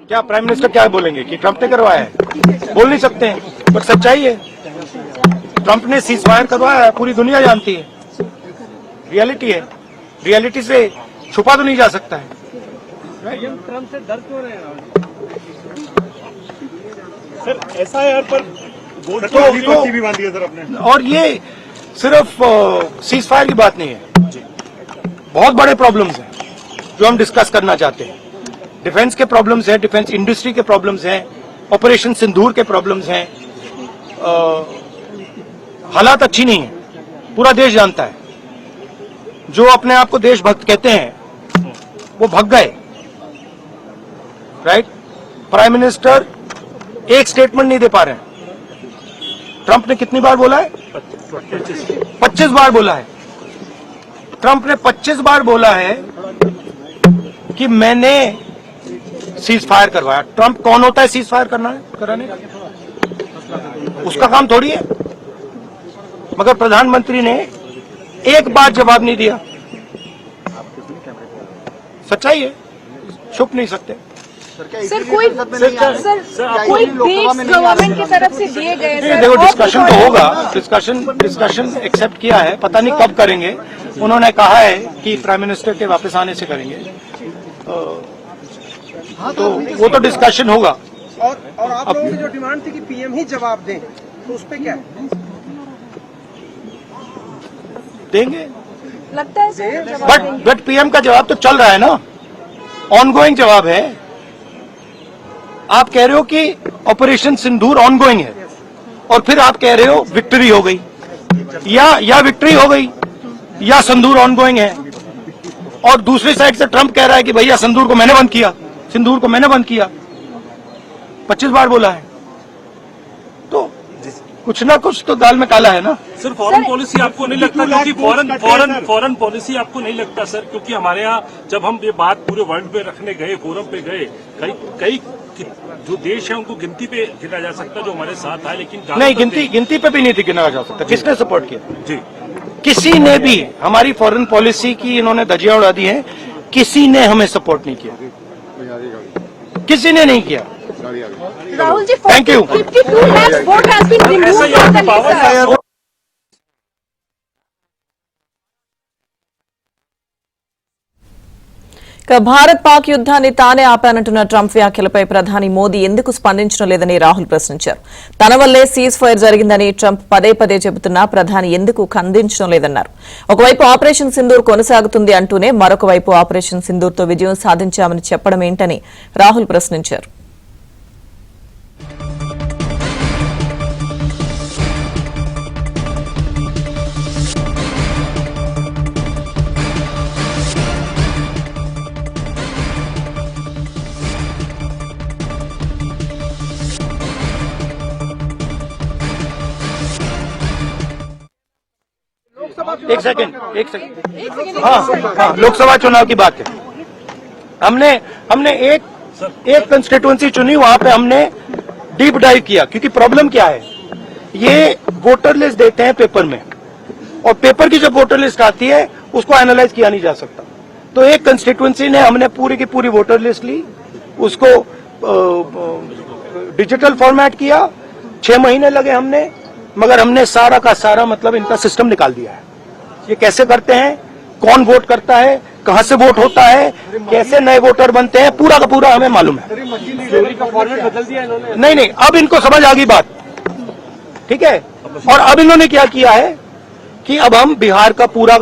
क्या prime minister क्या बोलेंगे कि ट्रंप ने करवाया है? बोल नहीं सकते हैं, पर सच्चाई है। ट्रंप ने सीज फायर करवाया है, पूरी दुनिया जानती है, रियलिटी है। रियलिटी से छुपा तो नहीं जा सकता है। ट्रंप से डर क्यों रहे हैं सर? एसआईआर पर वोट तो भी बांधी है सर अपने। और ये सिर्फ सीज फायर की बात नहीं है, बहुत बड़े प्रॉब्लम्स हैं जो हम डिस्कस करना चाहते हैं। डिफेंस के प्रॉब्लम्स हैं, डिफेंस इंडस्ट्री के प्रॉब्लम्स हैं, ऑपरेशन सिंदूर के प्रॉब्लम्स हैं। हालात अच्छी नहीं है, पूरा देश जानता है। जो अपने आप को देशभक्त कहते हैं वो भग गए, राइट? प्राइम मिनिस्टर एक स्टेटमेंट नहीं दे पा रहे हैं। ट्रंप ने कितनी बार बोला है? 25 बार बोला है। ट्रंप ने 25 बार बोला है कि मैंने सीज फायर करवाया। ट्रंप कौन होता है सीज फायर कराने का? उसका काम थोड़ी है। मगर प्रधानमंत्री ने एक बार जवाब नहीं दिया। सच्चाई है, छुप नहीं सकते। सर कोई गवर्नमेंट की तरफ से दिए गए? देखो, डिस्कशन तो होगा, डिस्कशन एक्सेप्ट किया है, पता नहीं कब करेंगे। उन्होंने कहा है कि प्राइम मिनिस्टर के वापस आने से करेंगे, तो वो तो डिस्कशन होगा। और आप लोगों की जो डिमांड थी कि पीएम ही जवाब दें, तो उस पे क्या है? देंगे, लगता है सर। बट पीएम का जवाब तो चल रहा है ना, ऑनगोइंग जवाब है। आप कह रहे हो कि ऑपरेशन सिंदूर ऑनगोइंग है, और फिर आप कह रहे हो विक्ट्री हो गई, या विक्ट्री हो गई या सिंदूर ऑनगोइंग है। और दूसरी साइड से ट्रंप कह रहा है कि भैया सिंदूर को मैंने बंद किया, सिंदूर को मैंने बंद किया। 25 बार बोला है, तो कुछ ना कुछ तो दाल में काला है ना। सर फॉरेन पॉलिसी आपको नहीं लगता, क्योंकि फॉरेन पॉलिसी आपको नहीं लगता सर, क्योंकि हमारे यहाँ जब हम ये बात पूरे वर्ल्ड में रखने गए, फोरम पे गए, कई जो देश है उनको गिनती पे गिना जा सकता जो हमारे साथ है, लेकिन नहीं, गिनती पे भी नहीं गिना जा सकता। किसने सपोर्ट किया? जी, किसी ने भी। हमारी फॉरेन पॉलिसी की इन्होंने धज्जियां उड़ा दी हैं, किसी ने हमें सपोर्ट नहीं किया, किसी ने नहीं किया। Rahul ji, thank you. 52 lakhs vote has been removed from the list. ఇక భారత్ పాక్ యుద్ధాన్ని తానే ఆపానంటున్న ట్రంప్ వ్యాఖ్యలపై ప్రధాని మోదీ ఎందుకు స్పందించడం లేదని రాహుల్ ప్రశ్నించారు. తన వల్లే సీజ్ ఫైర్ జరిగిందని ట్రంప్ పదే పదే చెబుతున్నా ప్రధాని ఎందుకు ఖండించడం లేదన్నారు. ఒకవైపు ఆపరేషన్ సింధూర్ కొనసాగుతుంది అంటూనే మరొక వైపు ఆపరేషన్ సింధూర్తో విజయం సాధించామని చెప్పడం ఏంటని రాహుల్ ప్రశ్నించారు. एक सेकंड। हाँ, लोकसभा चुनाव की बात है। हमने एक कंस्टिट्यूएंसी चुनी, वहां पे हमने डीप डाइव किया, क्योंकि प्रॉब्लम क्या है, ये वोटर लिस्ट देते हैं पेपर में, और पेपर की जो वोटर लिस्ट आती है उसको एनालाइज किया नहीं जा सकता। तो एक कंस्टिट्यूएंसी ने हमने पूरी की पूरी वोटर लिस्ट ली, उसको डिजिटल फॉर्मेट किया। 6 महीने लगे हमने, मगर हमने सारा का सारा मतलब इनका सिस्टम निकाल दिया है। ये कैसे करते हैं, कौन वोट करता है, कहां से वोट होता है, कैसे नए वोटर बनते हैं, पूरा का पूरा हमें मालूम है। नहीं, अब इनको समझ आ गई बात, ठीक है। और अब इन्होंने क्या किया है कि अब हम बिहार का पूरा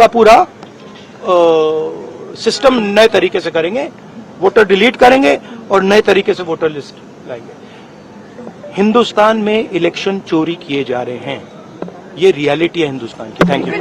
सिस्टम नए तरीके से करेंगे, वोटर डिलीट करेंगे और नए तरीके से वोटर लिस्ट लाएंगे। हिंदुस्तान में इलेक्शन चोरी किए जा रहे हैं, ये रियलिटी है हिंदुस्तान की। Thank you.